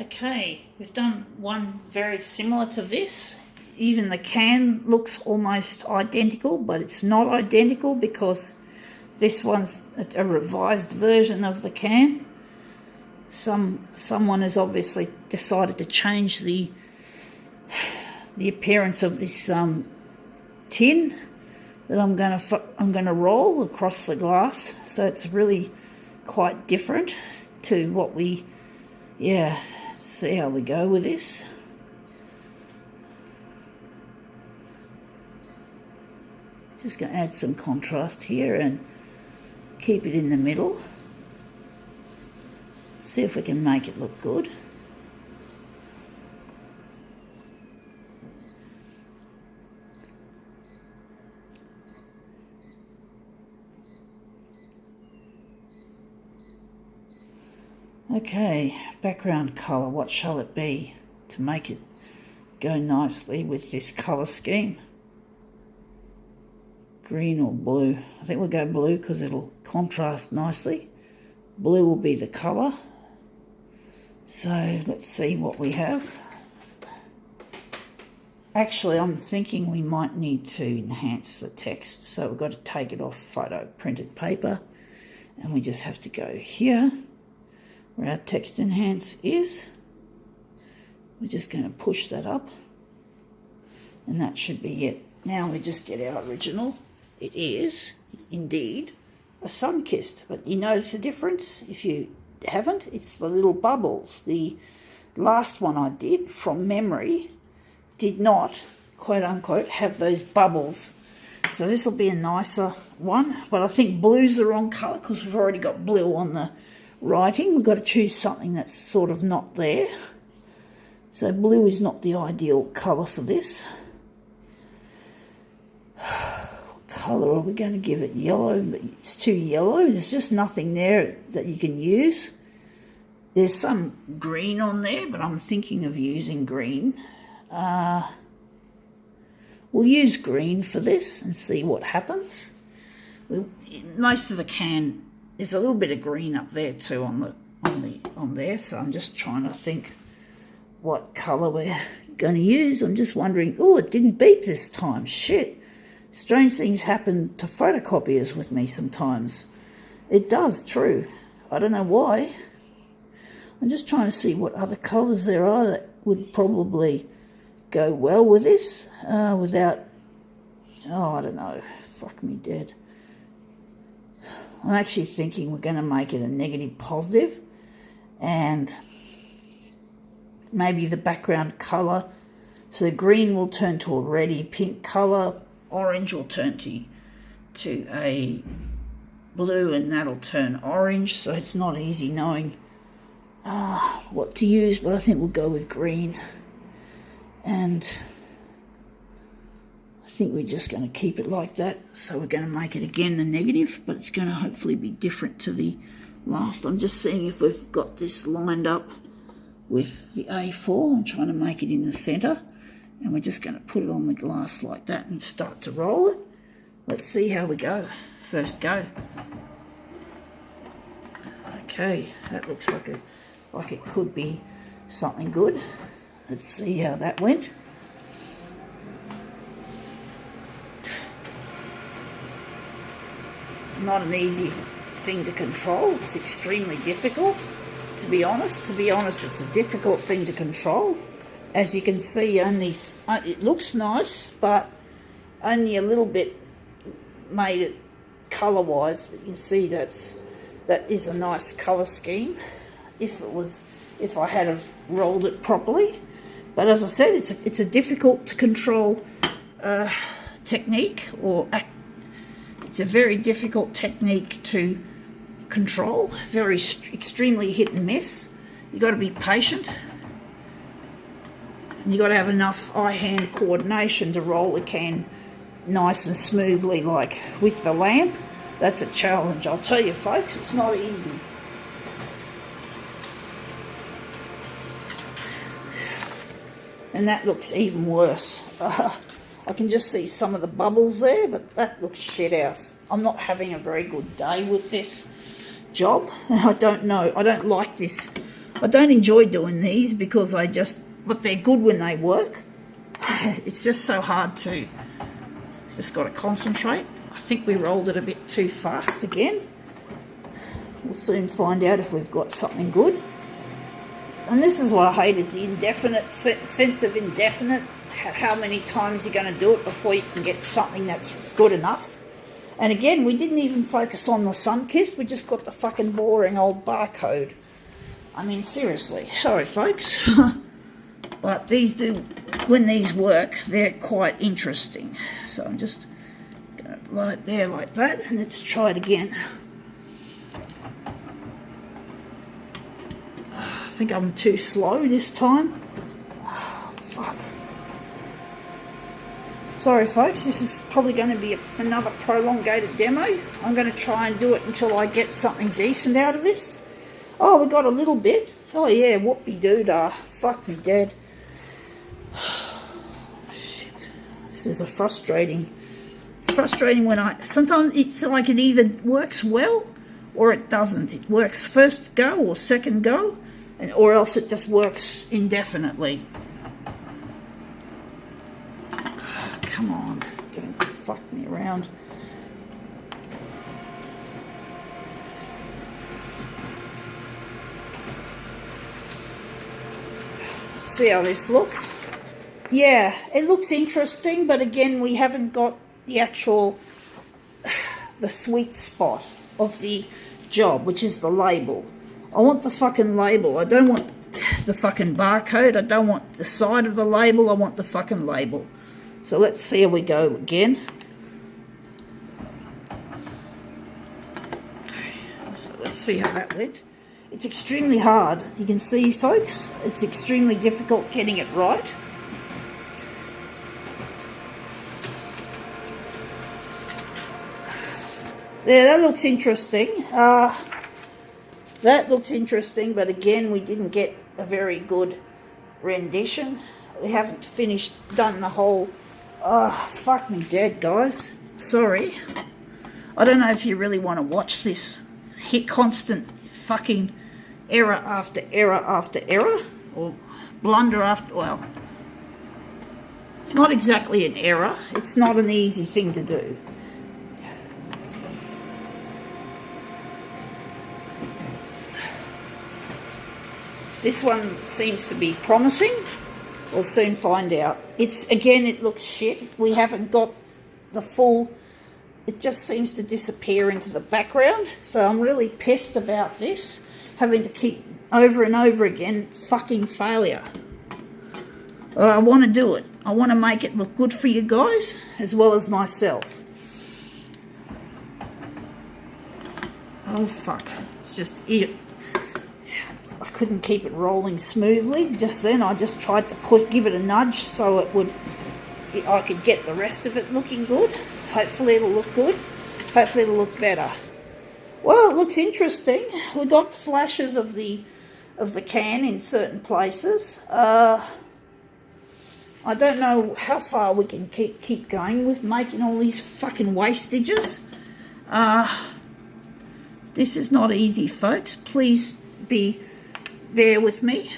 Okay, we've done one very similar to this. Even the can looks almost identical, but it's not identical because this one's a revised version of the can. Someone has obviously decided to change the appearance of this tin that I'm gonna roll across the glass, so it's really quite different to what we see how we go with this. Just going to add some contrast here and keep it in the middle. See if we can make it look good. Okay, background colour, what shall it be to make it go nicely with this colour scheme? Green or blue? I think we'll go blue because it'll contrast nicely. Blue will be the colour. So let's see what we have. Actually, I'm thinking we might need to enhance the text, so we've got to take it off photo printed paper, and we just have to go here where our text enhance is. We're just going to push that up, and that should be it. Now we just get our original. It is indeed a sun-kissed, but you notice the difference? If you haven't, it's the little bubbles. The last one I did from memory did not, quote unquote, have those bubbles. So this will be a nicer one, but I think blue's the wrong colour because we've already got blue on the writing. We've got to choose something that's sort of not there. So blue is not the ideal colour for this. What colour are we going to give it? Yellow, but it's too yellow. There's just nothing there that you can use. There's some green on there, but I'm thinking of using green. We'll use green for this and see what happens. Most of the can, there's a little bit of green up there too on there, so I'm just trying to think what colour we're going to use. I'm just wondering, oh, it didn't beep this time, shit. Strange things happen to photocopiers with me sometimes. It does, true. I don't know why. I'm just trying to see what other colours there are that would probably go well with this without, I don't know, fuck me dead. I'm actually thinking we're going to make it a negative positive, and maybe the background colour, so green will turn to a reddy pink colour, orange will turn to a blue, and that'll turn orange, so it's not easy knowing what to use, but I think we'll go with green. And I think we're just going to keep it like that. So we're going to make it again a negative, but it's going to hopefully be different to the last. I'm just seeing if we've got this lined up with the A4. I'm trying to make it in the centre, and we're just going to put it on the glass like that and start to roll it. Let's see how we go. First go. Okay, that looks like it could be something good. Let's see how that went. Not an easy thing to control. It's extremely difficult, to be honest. It's a difficult thing to control. As you can see, it looks nice, but only a little bit made it colour-wise. But you can see that is a nice colour scheme if I had have rolled it properly. But as I said, it's a difficult to control technique, it's a very difficult technique to control, extremely hit and miss. You've got to be patient, and you've got to have enough eye-hand coordination to roll the can nice and smoothly, like with the lamp. That's a challenge, I'll tell you folks, it's not easy. And that looks even worse. I can just see some of the bubbles there, but that looks shit house. I'm not having a very good day with this job. I don't know. I don't like this I don't enjoy doing these because but they're good when they work. It's just so hard to, just got to concentrate. I think we rolled it a bit too fast again. We'll soon find out if we've got something good. And this is what I hate, is the indefinite sense of indefinite. How many times you're going to do it before you can get something that's good enough. And again, we didn't even focus on the Sunkist. We just got the fucking boring old barcode. I mean, seriously. Sorry, folks. But these do, when these work, they're quite interesting. So I'm just going to lie it there like that. And let's try it again. I think I'm too slow this time. Oh, fuck. Sorry folks, this is probably going to be another prolongated demo. I'm going to try and do it until I get something decent out of this. Oh, we got a little bit. Oh yeah, whoopie-doo-dah. Fuck me dead. Shit. This is it's frustrating when sometimes it's like it either works well or it doesn't. It works first go or second go, or else it just works indefinitely. Come on, don't fuck me around. See how this looks? Yeah, it looks interesting, but again, we haven't got the sweet spot of the job, which is the label. I want the fucking label. I don't want the fucking barcode. I don't want the side of the label. I want the fucking label. So let's see how we go again. So let's see how that went. It's extremely hard. You can see, folks, it's extremely difficult getting it right. There, that looks interesting. That looks interesting, but again, we didn't get a very good rendition. We haven't done the whole... Oh, fuck me dead, guys. Sorry. I don't know if you really want to watch this constant fucking error after error after error, or blunder after... Well, it's not exactly an error. It's not an easy thing to do. This one seems to be promising. We'll soon find out. Again, it looks shit. We haven't got the full... It just seems to disappear into the background. So I'm really pissed about this. Having to keep over and over again fucking failure. But I want to do it. I want to make it look good for you guys as well as myself. Oh fuck. It's just it. I couldn't keep it rolling smoothly just then. I just tried to give it a nudge so I could get the rest of it looking good. Hopefully it'll look good. Hopefully it'll look better. Well, it looks interesting. We got flashes of the can in certain places. I don't know how far we can keep going with making all these fucking wastages. This is not easy, folks. Please bear with me.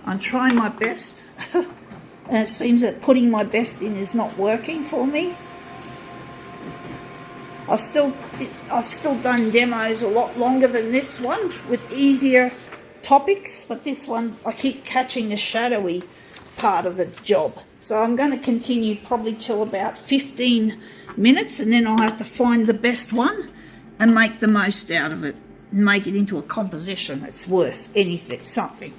I'm trying my best. And it seems that putting my best in is not working for me. I've still done demos a lot longer than this one with easier topics, but this one I keep catching the shadowy part of the job. So I'm going to continue probably till about 15 minutes, and then I'll have to find the best one and make the most out of it and make it into a composition that's worth anything, something.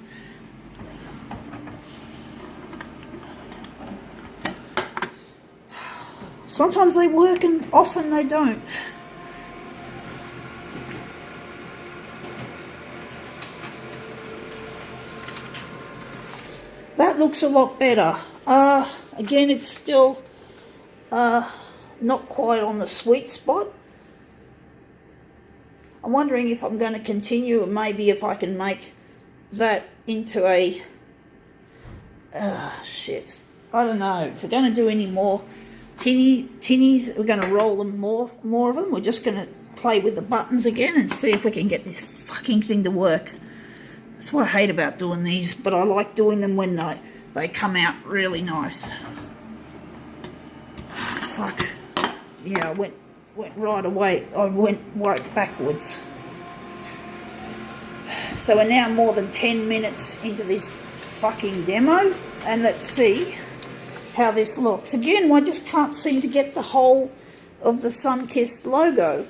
Sometimes they work and often they don't. That looks a lot better. Again, it's still not quite on the sweet spot. I'm wondering if I'm going to continue, or maybe if I can make that into a... shit. I don't know. If we're going to do any more tinnies, we're going to roll them more of them. We're just going to play with the buttons again and see if we can get this fucking thing to work. That's what I hate about doing these, but I like doing them when they come out really nice. Fuck. Yeah, I went right away. I went right backwards. So we're now more than 10 minutes into this fucking demo, and let's see how this looks. Again, I just can't seem to get the whole of the Sunkist logo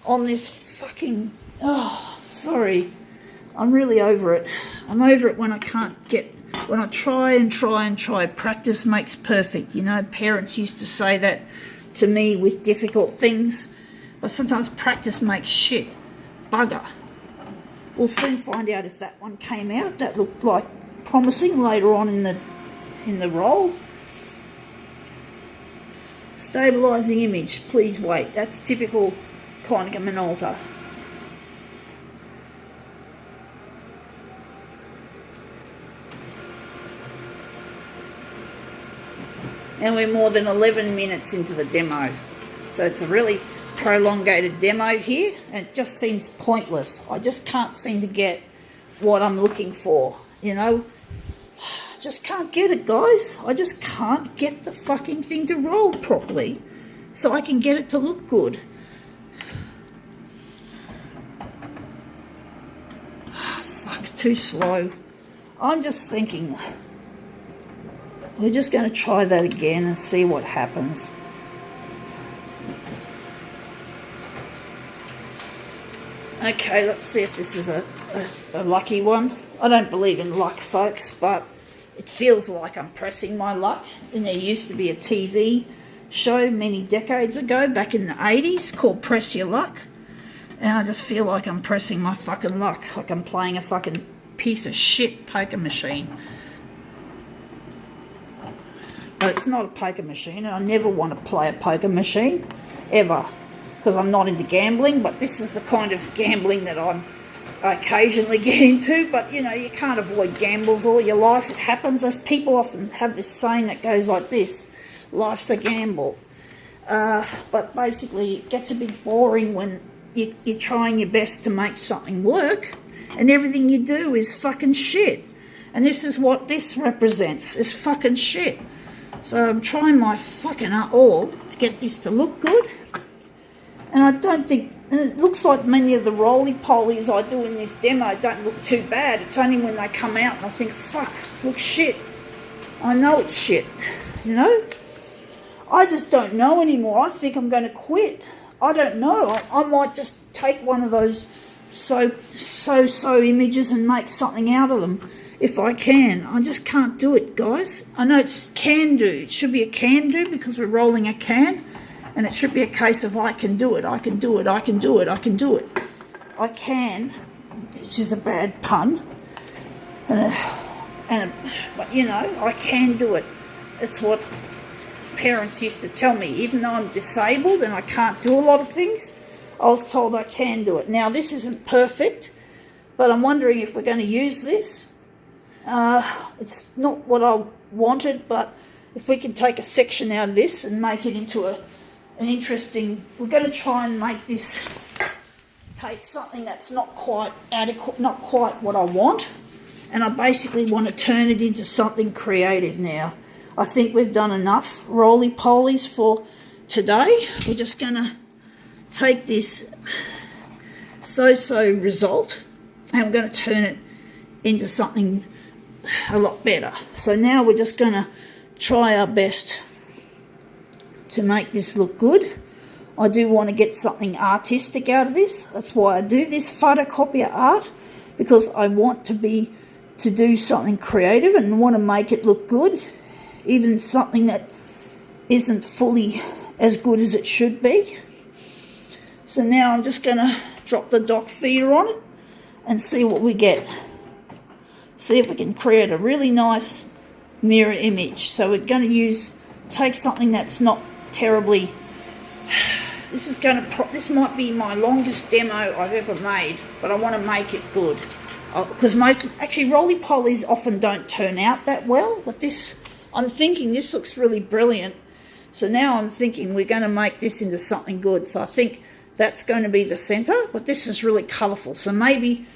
on this fucking... Oh, sorry. I'm really over it. I'm over it when I can't get... When I try and try. Practice makes perfect. You know, parents used to say that to me with difficult things. But sometimes practice makes shit. Bugger. We'll soon find out if that one came out. That looked like promising later on in the roll. Stabilising image. Please wait. That's typical Konica Minolta. And we're more than 11 minutes into the demo. So it's a really prolongated demo here, and it just seems pointless. I just can't seem to get what I'm looking for, you know. I just can't get it, guys. I just can't get the fucking thing to roll properly so I can get it to look good. Fuck, too slow. I'm just thinking... We're just going to try that again and see what happens. Okay, let's see if this is a lucky one. I don't believe in luck, folks, but it feels like I'm pressing my luck. And there used to be a TV show many decades ago, back in the 80s, called Press Your Luck. And I just feel like I'm pressing my fucking luck, like I'm playing a fucking piece of shit poker machine. But it's not a poker machine, and I never want to play a poker machine, ever, because I'm not into gambling, but this is the kind of gambling that I occasionally get into. But, you know, you can't avoid gambles all your life. It happens. As people often have this saying that goes like this: life's a gamble. But basically, it gets a bit boring when you're trying your best to make something work, and everything you do is fucking shit. And this is what this represents, is fucking shit. So I'm trying my fucking all to get this to look good. And I don't think... It looks like many of the roly-polies I do in this demo don't look too bad. It's only when they come out and I think, fuck, looks shit. I know it's shit, you know? I just don't know anymore. I think I'm going to quit. I don't know. I might just take one of those so images and make something out of them. If I can. I just can't do it, guys. I know it's can do. It should be a can do because we're rolling a can. And it should be a case of I can do it, I can do it, I can do it, I can do it. I can, which is a bad pun. But, you know, I can do it. It's what parents used to tell me. Even though I'm disabled and I can't do a lot of things, I was told I can do it. Now, this isn't perfect, but I'm wondering if we're going to use this. It's not what I wanted, but if we can take a section out of this and make it into an interesting... We're going to try and make this take something that's not quite adequate, not quite what I want, and I basically want to turn it into something creative now. I think we've done enough roly-polies for today. We're just going to take this so-so result and we're going to turn it into something a lot better. So now we're just going to try our best to make this look good. I do want to get something artistic out of this. That's why I do this photocopier art, because I want to do something creative and want to make it look good, even something that isn't fully as good as it should be. So now I'm just going to drop the dock feeder on it and see what we get. See if we can create a really nice mirror image. So we're going to take something that's not terribly... This might be my longest demo I've ever made, but I want to make it good. Because actually roly-polies often don't turn out that well, but this, I'm thinking this looks really brilliant. So now I'm thinking we're going to make this into something good. So I think That's going to be the centre, but this is really colourful. So maybe,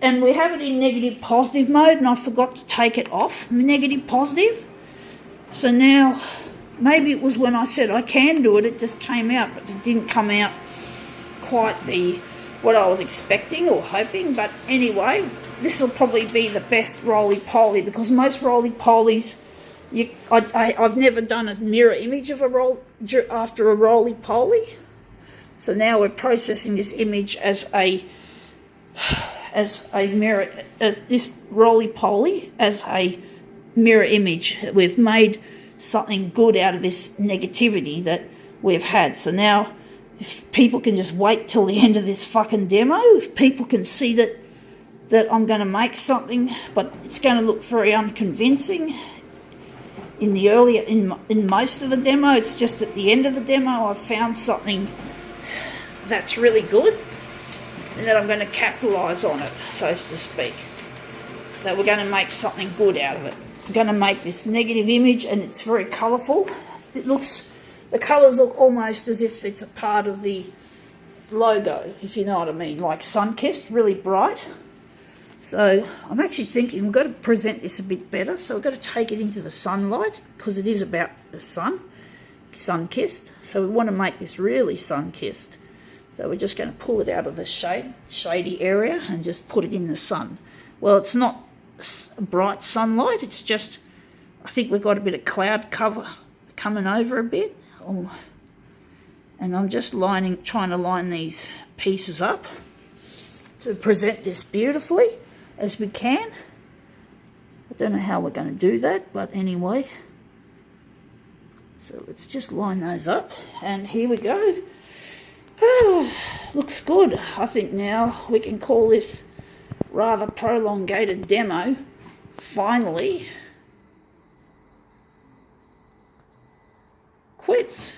and we have it in negative positive mode, and I forgot to take it off negative positive. So now, maybe it was when I said I can do it, it just came out, but it didn't come out quite what I was expecting or hoping. But anyway, this will probably be the best roly-poly, because most roly-polies, I've never done a mirror image of after a roly-poly. So now we're processing this image as a mirror, this roly-poly as a mirror image. We've made something good out of this negativity that we've had. So now, if people can just wait till the end of this fucking demo, if people can see that I'm going to make something, but it's going to look very unconvincing in most of the demo. It's just at the end of the demo I've found something that's really good, and that I'm going to capitalise on it, so to speak. That we're going to make something good out of it. I'm going to make this negative image, and it's very colourful. The colours look almost as if it's a part of the logo, if you know what I mean, like sun-kissed, really bright. So I'm actually thinking we've got to present this a bit better, so we've got to take it into the sunlight, because it is about the sun-kissed. So we want to make this really sun-kissed. So we're just going to pull it out of the shady area and just put it in the sun. Well, it's not bright sunlight, it's just, I think we've got a bit of cloud cover coming over a bit. And I'm just trying to line these pieces up to present this beautifully as we can. I don't know how we're going to do that, but anyway. So let's just line those up, and here we go. Looks good. I think now we can call this rather prolongated demo finally quits.